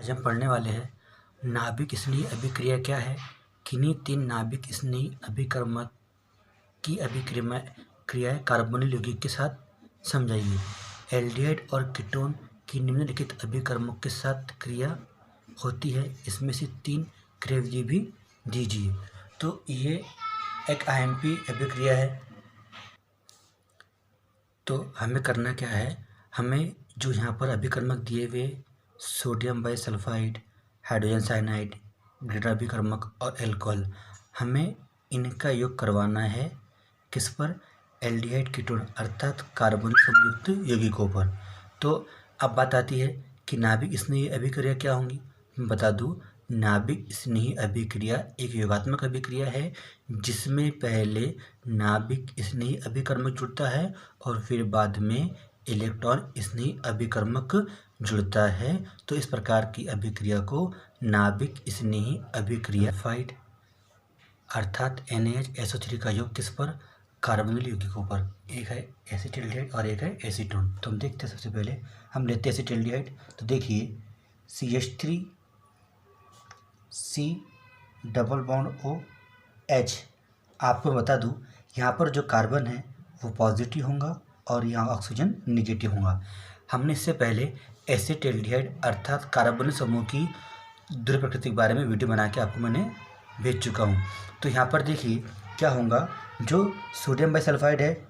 आज हम पढ़ने वाले हैं नाभिक स्नेही अभिक्रिया क्या है। किन्हीं तीन नाभिक स्नेही अभिकर्मक की क्रियाएं कार्बोनिल यौगिक के साथ समझाइए। एल्डिहाइड और कीटोन की निम्नलिखित अभिकर्मक के साथ क्रिया होती है, इसमें से तीन क्रियाविधि भी दीजिए। तो ये एक आईएमपी अभिक्रिया है। तो हमें करना क्या है, हमें जो यहाँ पर अभिकर्मक दिए हुए सोडियम बाइसल्फाइड, हाइड्रोजन साइनाइड, ग्रेटर अभिकर्मक और एल्कोहल, हमें इनका योग करवाना है किस पर, एल्डिहाइड कीटोन अर्थात कार्बन संयुक्त यौगिकों पर। तो अब बात आती है कि नाभिक स्नेही अभिक्रिया क्या होंगी। मैं बता दूं, नाभिक स्नेही अभिक्रिया एक योगात्मक अभिक्रिया है जिसमें पहले नाभिक स्नेही अभिकर्मक जुड़ता है और फिर बाद में इलेक्ट्रॉन स्नेही अभिकर्मक जुड़ता है। तो इस प्रकार की अभिक्रिया को नाभिक स्नेही अभिक्रिया फाइड अर्थात NaHSO3 का योग किस पर, कार्बोनिल यौगिकों पर। एक है एसिटिल्डिहाइड और एक है एसीटोन। तो हम देखते हैं, सबसे पहले हम लेते हैं एसिटिल्डिहाइड। तो देखिए CH3C डबल बॉन्ड OH। आपको बता दूं, यहाँ पर जो कार्बन है वो पॉजिटिव होगा और यहाँ ऑक्सीजन निगेटिव होगा। हमने इससे पहले एसिटिल्डिहाइड अर्थात कार्बोनिल समूह की द्रव्य प्रकृति के बारे में वीडियो बना के आपको मैंने भेज चुका हूँ। तो यहाँ पर देखिए क्या होगा, जो सोडियम बाइसल्फाइड है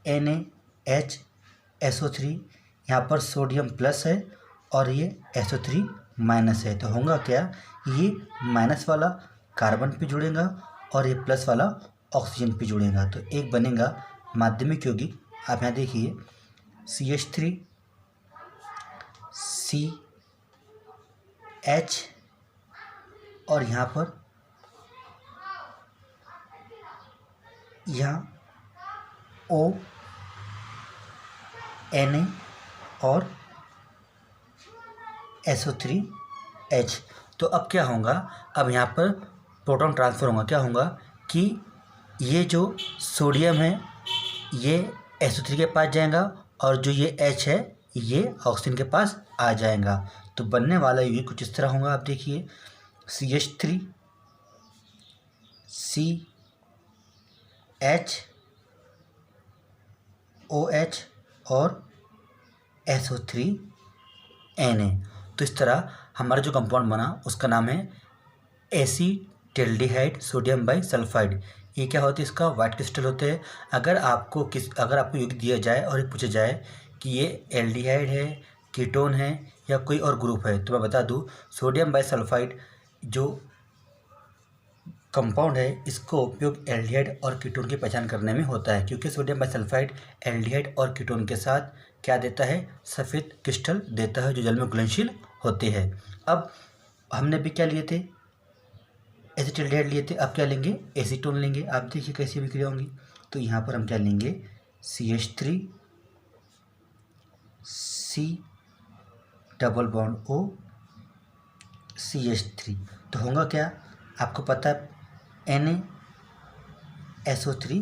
NaHSO3, यहाँ पर सोडियम प्लस है और ये SO3 माइनस है। तो होगा क्या, ये माइनस वाला कार्बन पे जुड़ेगा और ये प्लस वाला ऑक्सीजन पे जुड़ेगा। तो एक बनेगा माध्यमिक यौगिक। आप यहाँ देखिए CH3CH और यहाँ पर ONA और SO3H। तो अब क्या होगा, अब यहाँ पर प्रोटॉन ट्रांसफ़र होगा। क्या होगा कि ये जो सोडियम है ये SO3 के पास जाएगा और जो ये H है ये ऑक्सीजन के पास आ जाएगा। तो बनने वाला यौगिक कुछ इस तरह होगा। आप देखिए CH3CH OH और SO3Na। तो इस तरह हमारा जो कंपाउंड बना उसका नाम है एसिटिल्डिहाइड सोडियम बाइसल्फाइड। ये क्या होता है, इसका वाइट क्रिस्टल होते हैं। अगर आपको यौगिक दिया जाए और ये पूछा जाए कि ये एल्डिहाइड है, कीटोन है या कोई और ग्रुप है, तो मैं बता दूं सोडियम बाइसल्फाइड जो कंपाउंड है इसको उपयोग एल्डिहाइड और कीटोन की पहचान करने में होता है, क्योंकि सोडियम बाइसल्फाइड एल्डिहाइड और कीटोन के साथ क्या देता है, सफ़ेद क्रिस्टल देता है जो जल में घुलनशील होते हैं। अब हमने भी क्या लिए थे, एसिटिल्डिहाइड लिए थे। अब क्या लेंगे, एसीटोन लेंगे। आप देखिए कैसी अभिक्रिया होंगी। तो यहाँ पर हम क्या लेंगे, CH3C डबल बॉन्ड OCH3। तो होगा क्या, आपको पता है NaSO3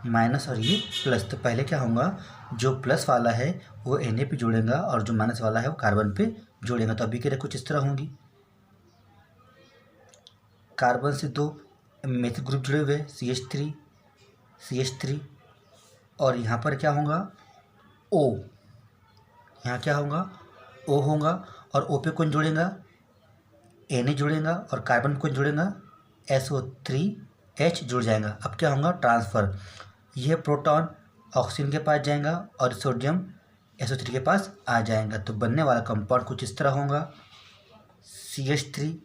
माइनस और ये प्लस। तो पहले क्या होगा, जो प्लस वाला है वो Na पे जुड़ेगा और जो माइनस वाला है वो कार्बन पे जुड़ेगा। तो अभिक्रिया कुछ इस तरह होंगी। कार्बन से दो मेथिल ग्रुप जुड़े हुए CH3 और यहाँ पर क्या होगा O। यहाँ क्या होगा, O होगा और O पे कौन जुड़ेगा, Na जुड़ेगा और कार्बन कौन जुड़ेगा, SO3H जुड़ जाएगा। अब क्या होगा, ट्रांसफ़र। यह प्रोटॉन ऑक्सीजन के पास जाएगा और सोडियम SO3 के पास आ जाएगा। तो बनने वाला कंपाउंड कुछ इस तरह होगा, CH3C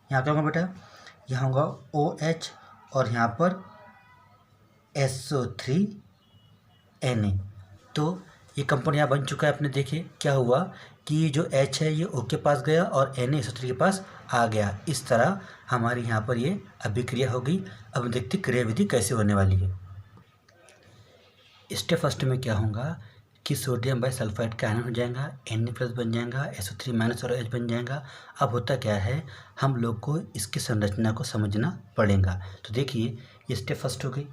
यहाँ क्या होगा बेटा, यहाँ होगा OH और यहाँ पर SO3Na। तो ये कंपाउंड यहाँ बन चुका है। आपने देखिए क्या हुआ कि जो H है ये O के पास गया और Na SO3 के पास आ गया। इस तरह हमारी यहाँ पर ये अभिक्रिया हो गई। अब देखते क्रियाविधि कैसे होने वाली है। स्टेप फर्स्ट में क्या होगा कि सोडियम बाइसल्फाइड का आयन हो जाएगा, Na प्लस बन जाएगा, SO3 माइनस और H बन जाएगा। अब होता क्या है, हम लोग को इसकी संरचना को समझना पड़ेगा। तो देखिए ये स्टेप फर्स्ट हो गई।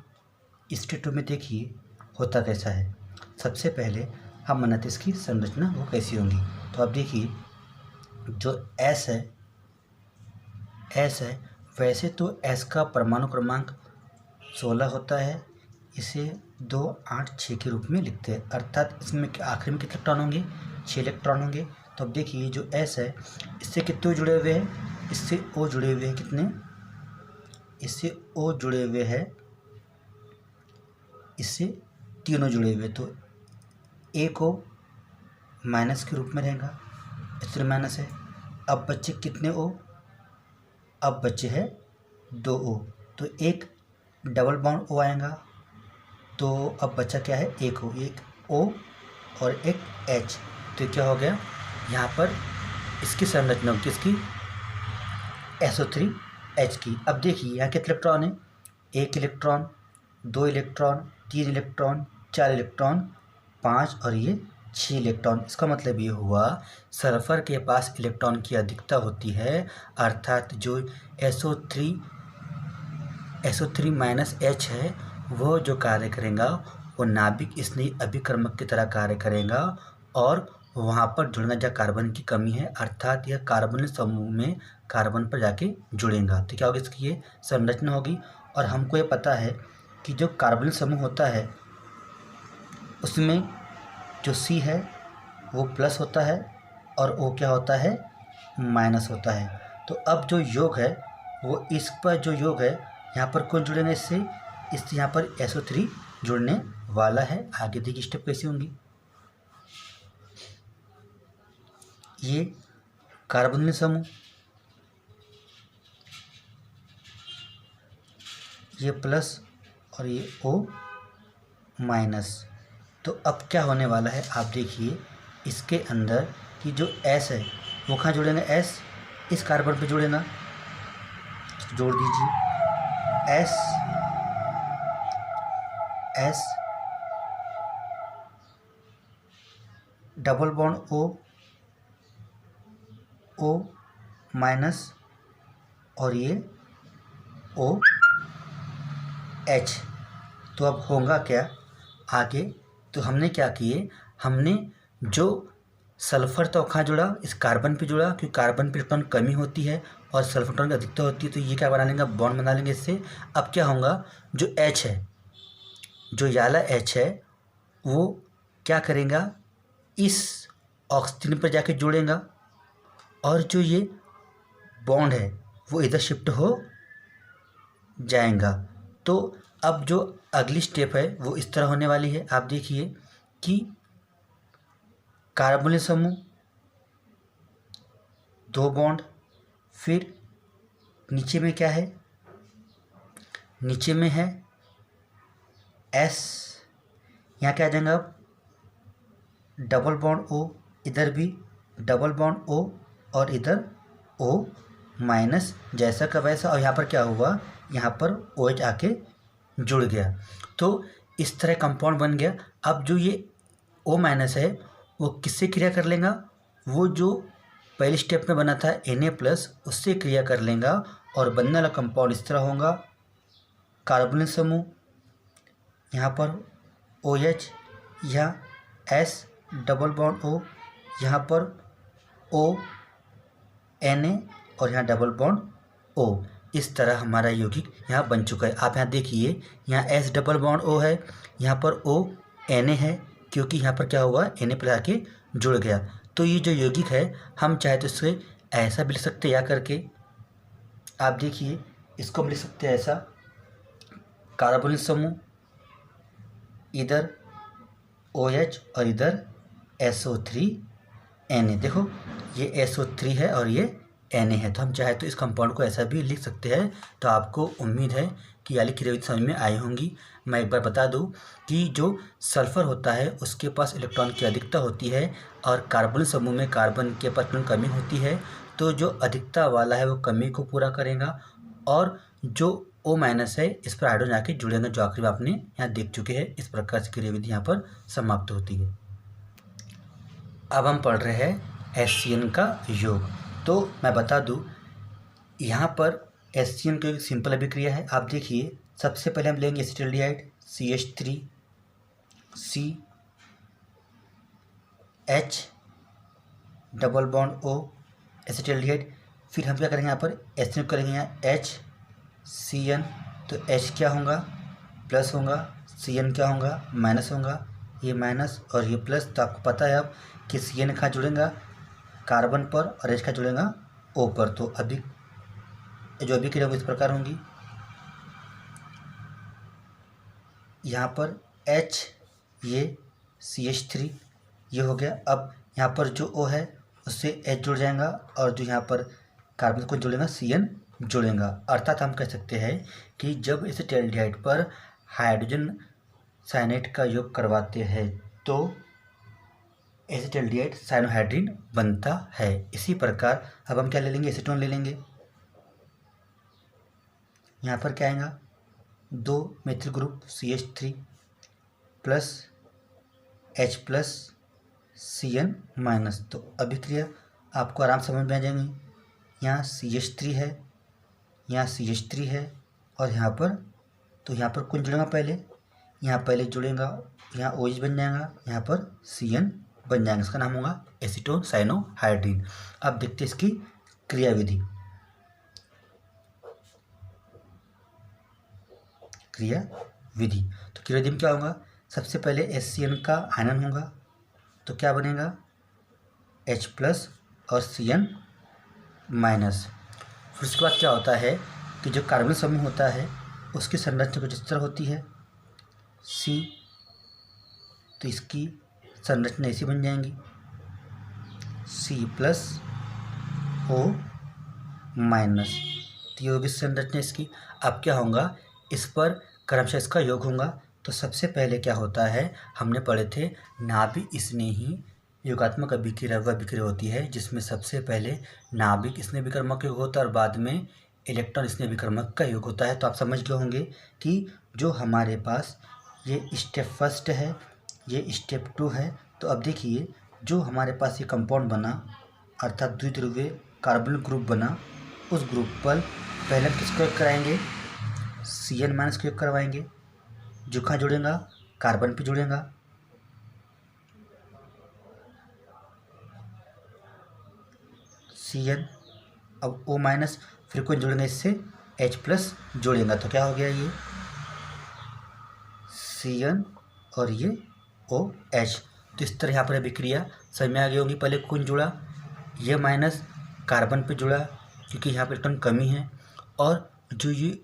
स्टेप टू में देखिए होता कैसा है। सबसे पहले अब मानते इसकी संरचना वो कैसी होंगी। तो अब देखिए जो S है वैसे तो S का परमाणु क्रमांक 16 होता है, इसे 2, 8, 6 के रूप में लिखते हैं, अर्थात इसमें आखिर में कितने इलेक्ट्रॉन होंगे, 6 इलेक्ट्रॉन होंगे। तो अब देखिए जो S है इससे कितने जुड़े हुए हैं, इससे O जुड़े हुए हैं, कितने, इससे O जुड़े हुए हैं, इससे तीनों जुड़े हुए, तो A को माइनस के रूप में रहेगा, इसलिए माइनस है। अब बच्चे कितने O, अब बच्चे हैं 2 O, तो एक डबल बॉन्ड O आएगा, तो अब बच्चा क्या है, एक O और एक H, तो क्या हो गया यहाँ पर इसकी संरचना होगी, इसकी SO3H की। अब देखिए यहाँ कितने इलेक्ट्रॉन है, 1 इलेक्ट्रॉन, 2 इलेक्ट्रॉन, 3 इलेक्ट्रॉन, 4 इलेक्ट्रॉन, 5 और ये 6 इलेक्ट्रॉन। इसका मतलब ये हुआ सल्फर के पास इलेक्ट्रॉन की अधिकता होती है, अर्थात जो SO3-H है वो जो कार्य करेगा वो नाभिक स्नेही अभिकर्मक की तरह कार्य करेगा और वहाँ पर जुड़ना जहाँ कार्बन की कमी है, अर्थात यह कार्बन समूह में कार्बन पर जाके जुड़ेगा, तो क्या होगी इसकी ये संरचना होगी। और हमको ये पता है कि जो कार्बन समूह होता है उसमें जो C है वो प्लस होता है और O क्या होता है, माइनस होता है। तो अब जो योग है वो इस पर जो योग है यहाँ पर कौन जुड़ेगा, इससे यहाँ पर SO3 जुड़ने वाला है। आगे देखिए स्टेप कैसी होंगी, ये कार्बोनिल समूह, ये प्लस और ये O माइनस। तो अब क्या होने वाला है, आप देखिए इसके अंदर कि जो S है वो कहाँ जुड़ेगा, S इस कार्बन पे जुड़ेगा, जोड़ दीजिए S double bond O minus और ये OH। तो अब होगा क्या आगे, तो हमने क्या किए, हमने जो सल्फर तो कहाँ जुड़ा, इस कार्बन पे जुड़ा, क्योंकि कार्बन पे इलेक्ट्रॉन कमी होती है और सल्फर इलेक्ट्रॉन की अधिकता होती है, तो ये क्या बना लेंगे, बॉन्ड बना लेंगे इससे। अब क्या होगा, जो H है, जो याला H है वो क्या करेगा, इस ऑक्सीजन पर जाके जुड़ेगा और जो ये बॉन्ड है वो इधर शिफ्ट हो जाएगा। तो अब जो अगली स्टेप है वो इस तरह होने वाली है, आप देखिए कि कार्बोनिल समूह 2 बॉन्ड, फिर नीचे में क्या है, नीचे में है S, यहाँ क्या आ जाएगा, अब डबल बॉन्ड O, इधर भी डबल बॉन्ड O और इधर O माइनस, जैसा का वैसा, और यहाँ पर क्या हुआ, यहाँ पर OH आके जुड़ गया, तो इस तरह कंपाउंड बन गया। अब जो ये O माइनस है वो किससे क्रिया कर लेगा, वो जो पहले स्टेप में बना था Na+, उससे क्रिया कर लेगा और बनने वाला कंपाउंड इस तरह होगा, कार्बोनिल समूह, यहाँ पर OH, यहाँ S डबल बॉन्ड O, यहाँ पर O Na और यहाँ डबल बॉन्ड O। इस तरह हमारा यौगिक यहाँ बन चुका है। आप यहाँ देखिए, यहाँ S डबल बॉन्ड O है, यहाँ पर O Na है, क्योंकि यहाँ पर क्या हुआ, Na+ आके जुड़ गया। तो ये जो यौगिक है हम चाहे तो इसे ऐसा भी लिख सकते हैं, या करके आप देखिए इसको हम लिख सकते हैं ऐसा, कार्बोनिल समूह, इधर OH और इधर SO3Na। देखो ये SO3 है और ये Na है, तो हम चाहे तो इस कंपाउंड को ऐसा भी लिख सकते हैं। तो आपको उम्मीद है कि याली क्रियाविधि समझ में आई होंगी। मैं एक बार बता दूं कि जो सल्फर होता है उसके पास इलेक्ट्रॉन की अधिकता होती है और कार्बन समूह में कार्बन के पास इलेक्ट्रॉन कमी होती है, तो जो अधिकता वाला है वो कमी को पूरा करेगा और जो O माइनस है इस पर हाइड्रोजन आके जुड़ेगा, जो आखिरी में आपने यहाँ देख चुके हैं। इस प्रकार से क्रियाविधि यहाँ पर समाप्त होती है। अब हम पढ़ रहे हैं HCN का योग। तो मैं बता दूं यहाँ पर HCN की एक सिंपल अभिक्रिया है। आप देखिए सबसे पहले हम लेंगे acetaldehyde CH3 H double bond O acetaldehyde. फिर हम क्या करेंगे यहाँ पर एच करेंगे, यहाँ HCN, तो H क्या होगा प्लस होगा, CN क्या होगा माइनस होगा, ये माइनस और ये प्लस। तो आपको पता है अब कि CN कहाँ जुड़ेगा कार्बन पर और H का जुड़ेगा O पर। तो अभी जो अभिक्रिया इस प्रकार होंगी, यहाँ पर H ये CH3 ये हो गया। अब यहाँ पर जो O है उससे H जुड़ जाएगा और जो यहाँ पर कार्बन को जुड़ेगा CN जुड़ेगा। अर्थात हम कह सकते हैं कि जब इस एसिटाल्डिहाइड पर हाइड्रोजन साइनाइड का योग करवाते हैं तो एसिटाल्डिहाइड साइनोहाइड्रिन बनता है। इसी प्रकार अब हम क्या ले लेंगे, एसीटोन ले लेंगे। यहाँ पर क्या आएगा, 2 methyl group CH3 plus H plus CN minus. तो अभिक्रिया आपको आराम समझ में आ जाएंगी। यहाँ CH3 है, यहाँ CH3 है और यहाँ पर, तो यहाँ पर कौन जुड़ेगा पहले, यहाँ पहले जुड़ेगा, यहाँ OH बन जाएगा, यहाँ पर CN बन जाएगा। इसका नाम होगा एसीटोन साइनोहाइड्रिन। अब देखते हैं इसकी क्रियाविधि। तो क्रियाविधि में क्या होगा, सबसे पहले HCN का आयनन होगा, तो क्या बनेगा H प्लस और CN माइनस। फिर उसके बाद क्या होता है कि जो कार्बन समूह होता है उसकी संरचना कुछ इस तरह होती है C, तो इसकी संरचना ऐसी बन जाएंगी C प्लस O माइनस। तो ये होगी संरचना इसकी। अब क्या होगा, इस पर क्रमशः इसका योग होगा। तो सबसे पहले क्या होता है, हमने पढ़े थे नाभिक स्नेही योगात्मक अभिक्रिया वह अभिक्रिया होती है जिसमें सबसे पहले नाभिक स्नेह विकर्मक का योग होता है और बाद में इलेक्ट्रॉन स्नेह विकर्मक का योग होता है। तो आप समझ गए होंगे कि जो हमारे पास ये स्टेप फर्स्ट है, ये स्टेप 2 है। तो अब देखिए जो हमारे पास ये कंपाउंड बना अर्थात द्विध्रुवीय कार्बन ग्रुप बना, उस ग्रुप पर पहले हम किसको योग कराएंगे, CN माइनस को योग करवाएंगे, जो कहाँ जुड़ेगा कार्बन पे जुड़ेगा। CN अब O माइनस, फिर कौन जुड़ेंगे इससे H प्लस जुड़ेगा। तो क्या हो गया, ये CN और ये OH। तो इस तरह यहाँ पर अभिक्रिया समझ में आ गई होगी। पहले कौन जुड़ा, ये माइनस कार्बन पे जुड़ा क्योंकि यहाँ पर इलेक्ट्रॉन कमी है, और जो ये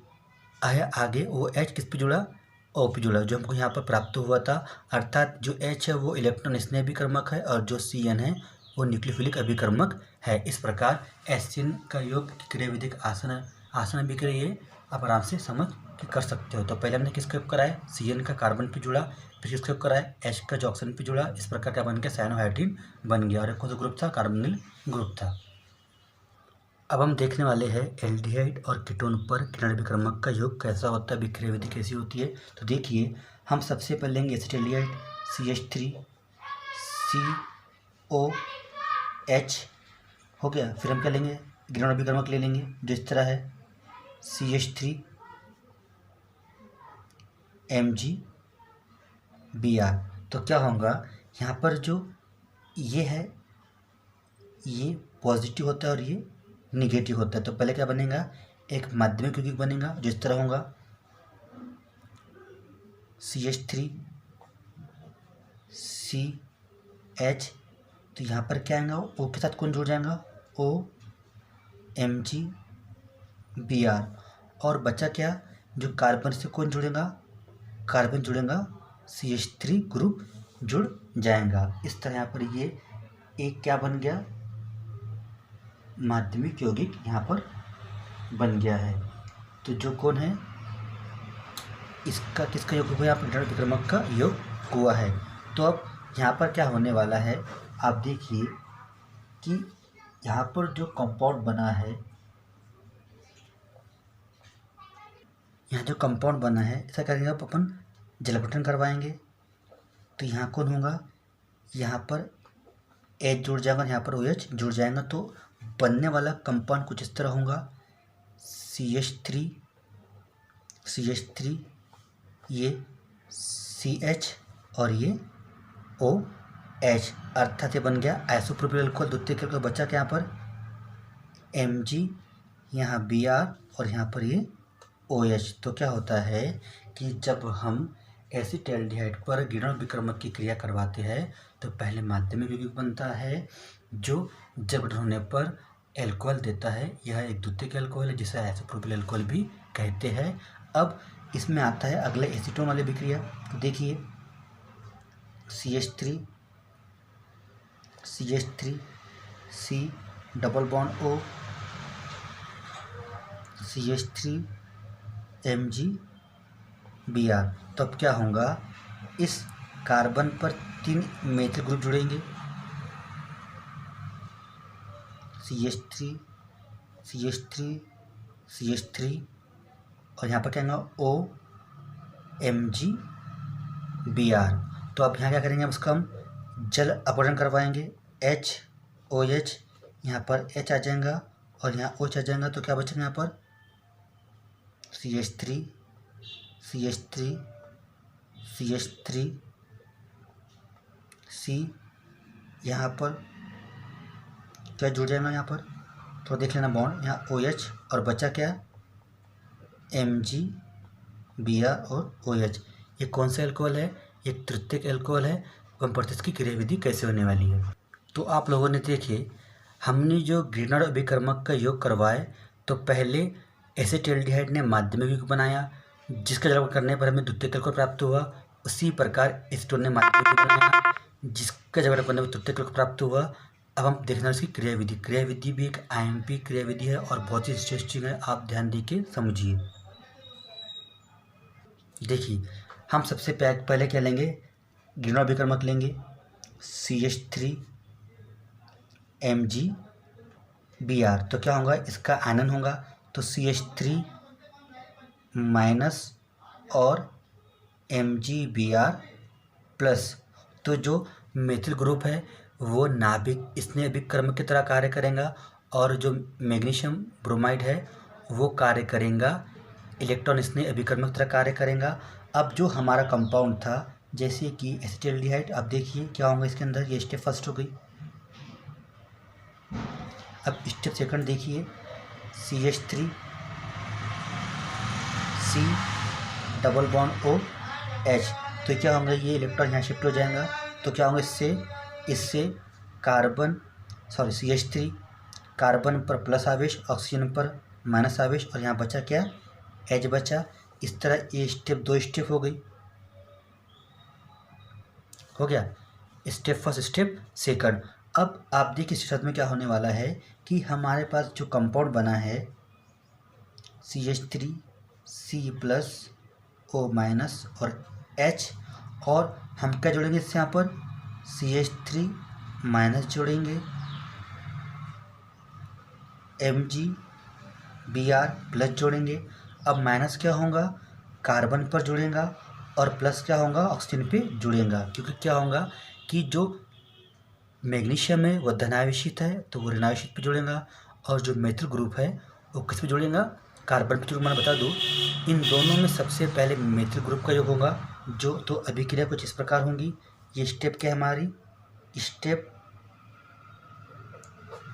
आया आगे OH किस पे जुड़ा, O पे जुड़ा, जो हमको यहाँ पर प्राप्त हुआ था। अर्थात जो H है वो इलेक्ट्रॉन स्नेह अभिकर्मक है और जो CN है वो न्यूक्लियोफिलिक अभिकर्मक है। इस प्रकार HCN का योग क्रियाविधिक आसन अभिक्रिया ये आप आराम से समझ के कर सकते हो। तो पहले हमने किसका योग कराया, CN का कार्बन पे जुड़ा, फिर किसका योग कराया H का जो ऑक्सीजन पे जुड़ा। इस प्रकार क्या बन गया, साइनोहाइड्रिन बन गया और एक कौन सा ग्रुप था, कार्बोनिल ग्रुप था। अब हम देखने वाले हैं एल्डिहाइड और कीटोन पर किनारे विक्रमक का योग कैसा होता है, अभिक्रिया विधि कैसी होती है। तो देखिए हम सबसे पहले लेंगे एसिटाल्डिहाइड CH3 COH हो गया। फिर हम क्या लेंगे, किनारे विक्रमक ले लेंगे जो इस तरह है CH3 MgBr। तो क्या होगा, यहाँ पर जो ये है ये पॉजिटिव होता है और ये निगेटिव होता है। तो पहले क्या बनेगा, एक माध्यमिक यौगिक बनेगा जो इस तरह होगा CH3 CH। तो यहाँ पर क्या आएगा, O के साथ कौन जुड़ जाएगा OMgBr, और बचा क्या, जो कार्बन से कौन जुड़ेगा, कार्बन जुड़ेगा CH3 ग्रुप जुड़ जाएगा। इस तरह यहाँ पर ये एक क्या बन गया, माध्यमिक यौगिक यहाँ पर बन गया है। तो जो कौन है, इसका किसका योग हुआ, यहाँ पर विक्रमक का योग हुआ है। तो अब यहाँ पर क्या होने वाला है, आप देखिए कि यहाँ पर जो कंपाउंड बना है, यहाँ जो कंपाउंड बना है ऐसा करेंगे आप अपन जलावटन करवाएंगे। तो यहाँ कौन होगा, यहाँ पर H जुड़ जाएगा, यहाँ पर OH जुड़ जाएगा। तो बनने वाला कंपाउंड कुछ इस तरह होगा CH3 ये CH और ये O H, अर्थात ये बन गया आइसोप्रोपिल अल्कोहल, द्वितीयक अल्कोहल। बचा क्या यहाँ पर Mg, यहाँ Br और यहाँ पर ये OH। तो क्या होता है कि जब हम एसिटाल्डिहाइड पर ग्रीनहाउस विकर्मक की क्रिया करवाते हैं तो पहले माध्यमिक यौगिक बनता है जो जब ग्रहण होने पर एल्कोहल देता है। यह एक द्वितीयक अल्कोहल है जिसे आइसोप्रोपिल अल्कोहल भी कहते हैं। अब इसमें आता है अगले एसीटोन वाली विक्रिया। तो देखिए CH3 C double bond O, CH3 Mg Br। तो अब क्या होगा, इस कार्बन पर 3 मेथिल ग्रुप जुड़ेंगे, CH3 और यहाँ पर क्या होगा OMg Br। तो अब यहाँ क्या करेंगे, उसका हम जल अपघटन करवाएंगे, HOH, यहाँ पर H आ जाएगा और यहाँ OH आ जाएगा। तो क्या बचेगा यहाँ पर CH3 C, यहाँ पर क्या जुड़ जाएगा, यहाँ पर तो देख लेना बॉन्ड, यहाँ OH और बचा क्या Mg Br और OH। ये कौन सा एल्कोहल है, एक तृतीयक एल्कोहल है। कम प्रतिशत की क्रियाविधि कैसे होने वाली है। तो आप लोगों ने देखिए हमने जो ग्रीनहाउस अभिकर्मक का योग करवाए तो पहले एसिटाल्डिहाइड ने माध्यमिक यौगिक बनाया जिसका जल करने पर हमें द्वितीयक अल्कोहल प्राप्त हुआ। उसी प्रकार एसीटोन ने माध्यमिक यौगिक बनाया जिसका जल करने पर तृतीयक अल्कोहल प्राप्त हुआ। अब हम देखना इसकी क्रियाविधि भी एक IMP क्रियाविधि है और बहुत ही इंटरेस्टिंग है, आप ध्यान दे के समझिए। देखिए हम सबसे पहले क्या लेंगे, ग्रीनहाउस अभिकर्मक लेंगे CH3 Mg Br। तो क्या होगा, इसका आयनन होगा तो CH3 माइनस और Mg Br प्लस। तो जो मेथिल ग्रुप है वो नाभिक स्नेह अभिकर्मक की तरह कार्य करेगा और जो मैग्नीशियम ब्रोमाइड है वो कार्य करेगा इलेक्ट्रॉन स्नेह अभिकर्मक की तरह कार्य करेगा। अब जो हमारा कंपाउंड था जैसे कि एसिटाल्डिहाइड, अब देखिए क्या होगा इसके अंदर, ये स्टेप फर्स्ट हो गई। अब स्टेप सेकंड देखिए CH3 C double bond OH। तो क्या होगा, ये इलेक्ट्रॉन यहाँ शिफ्ट हो जाएगा। तो क्या होगा, इससे कार्बन CH3 कार्बन पर प्लस आवेश, ऑक्सीजन पर माइनस आवेश और यहाँ बचा क्या H बचा। इस तरह ये स्टेप 2 स्टेप हो गया स्टेप फर्स्ट स्टेप सेकंड। अब आप देखिए इस शब्द में क्या होने वाला है कि हमारे पास जो कंपाउंड बना है CH3 C plus O minus और H, और हम क्या जोड़ेंगे इससे, यहाँ पर CH3 माइनस जोड़ेंगे, Mg Br प्लस जोड़ेंगे। अब माइनस क्या होगा, कार्बन पर जुड़ेगा और प्लस क्या होगा, ऑक्सीजन पे जुड़ेगा। क्योंकि क्या होगा कि जो मैग्नीशियम है वो धनावेशित है तो वो ऋणावेशित पे जुड़ेगा और जो मेथिल ग्रुप है वो किस पे जुड़ेगा, कार्बन पे जुड़ेगा। मैं बता दूँ इन दोनों में सबसे पहले मेथिल ग्रुप का योग होगा जो, तो अभिक्रिया कुछ इस प्रकार होंगी। ये स्टेप क्या है, हमारी स्टेप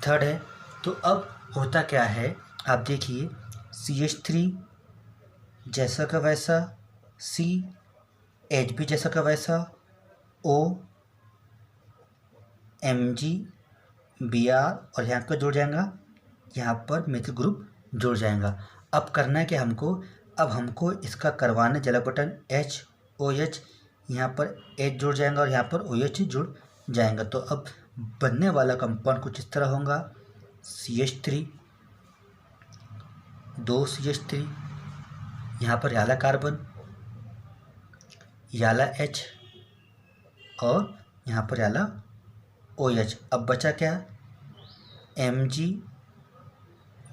थर्ड है। तो अब होता क्या है, आप देखिए CH3 जैसा का वैसा, C H भी जैसा का वैसा, O Mg Br और यहाँ पर जुड़ जाएगा, यहाँ पर मेथिल ग्रुप जुड़ जाएगा। अब करना है कि हमको इसका करवाना जल अपघटन HOH, यहाँ पर H जुड़ जाएगा और यहाँ पर OH जुड़ जाएगा। तो अब बनने वाला कंपाउंड कुछ इस तरह होगा, CH3 2 CH3, यहाँ पर याला कार्बन याला H और यहाँ पर याला OH। अब बचा क्या, Mg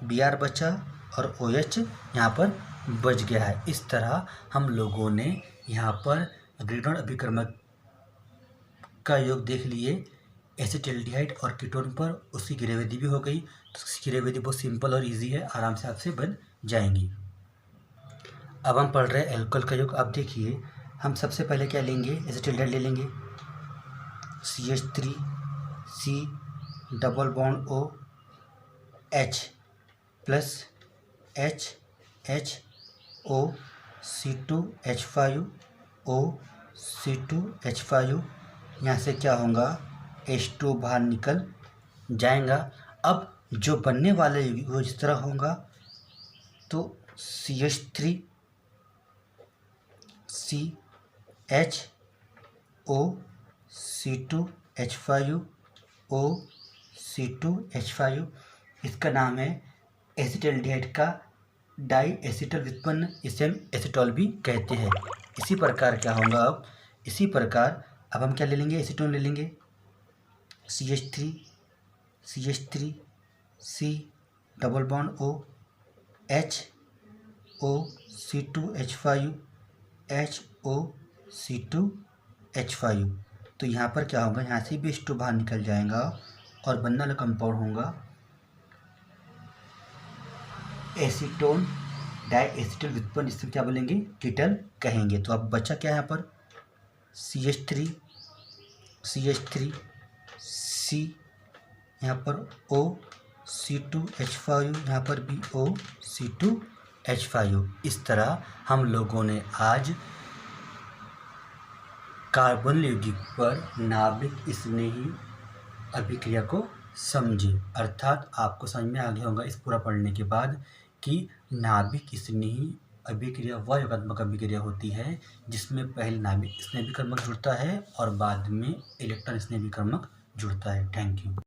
Br बचा और OH यहाँ पर बच गया है। इस तरह हम लोगों ने यहाँ पर ग्रीनहाउस अभिकर्मक का योग देख लिए एसिटाल्डिहाइड और कीटोन पर, उसकी क्रियाविधि भी हो गई। तो उसकी क्रियाविधि बहुत सिंपल और इजी है, आराम से आपसे बन जाएंगी। अब हम पढ़ रहे हैं एल्कोहल का योग। अब देखिए हम सबसे पहले क्या लेंगे, एसिटाल्डिहाइड ले लेंगे CH3 C double bond O H plus H H O C2H5 O C2H5, यहाँ से क्या होगा, H2 बाहर निकल जाएगा। अब जो बनने वाले वो इस तरह होगा, तो CH3 C H O C2H5 O C2H5, इसका नाम है एसिटल्डिहाइड का डाई एसिटल व्युत्पन्न, इसे हम एसीटोल भी कहते हैं। इसी प्रकार क्या होगा, अब हम क्या ले लेंगे, एसीटोन ले लेंगे। CH3 C double bond O H O C2H5 H O C2H5, तो यहाँ पर क्या होगा, यहाँ से भी H2 बाहर निकल जाएगा और बनने वाला कंपाउंड होगा एसीटोन डाई एसिटल व्युत्पन्न, इससे क्या बोलेंगे, कीटल कहेंगे। तो अब बचा क्या यहाँ पर, CH3 C यहाँ पर O C2H5, यहाँ पर भी O C2H5। इस तरह हम लोगों ने आज कार्बन यौगिक पर नाभिक स्नेही अभिक्रिया को समझे। अर्थात आपको समझ में आ गया होगा इस पूरा पढ़ने के बाद कि नाभिक स्नेही अभिक्रिया वह योगात्मक अभिक्रिया होती है जिसमें पहले नाभिक स्नेही कर्मक जुड़ता है और बाद में इलेक्ट्रॉन स्नेही कर्मक जुड़ता है। Thank you.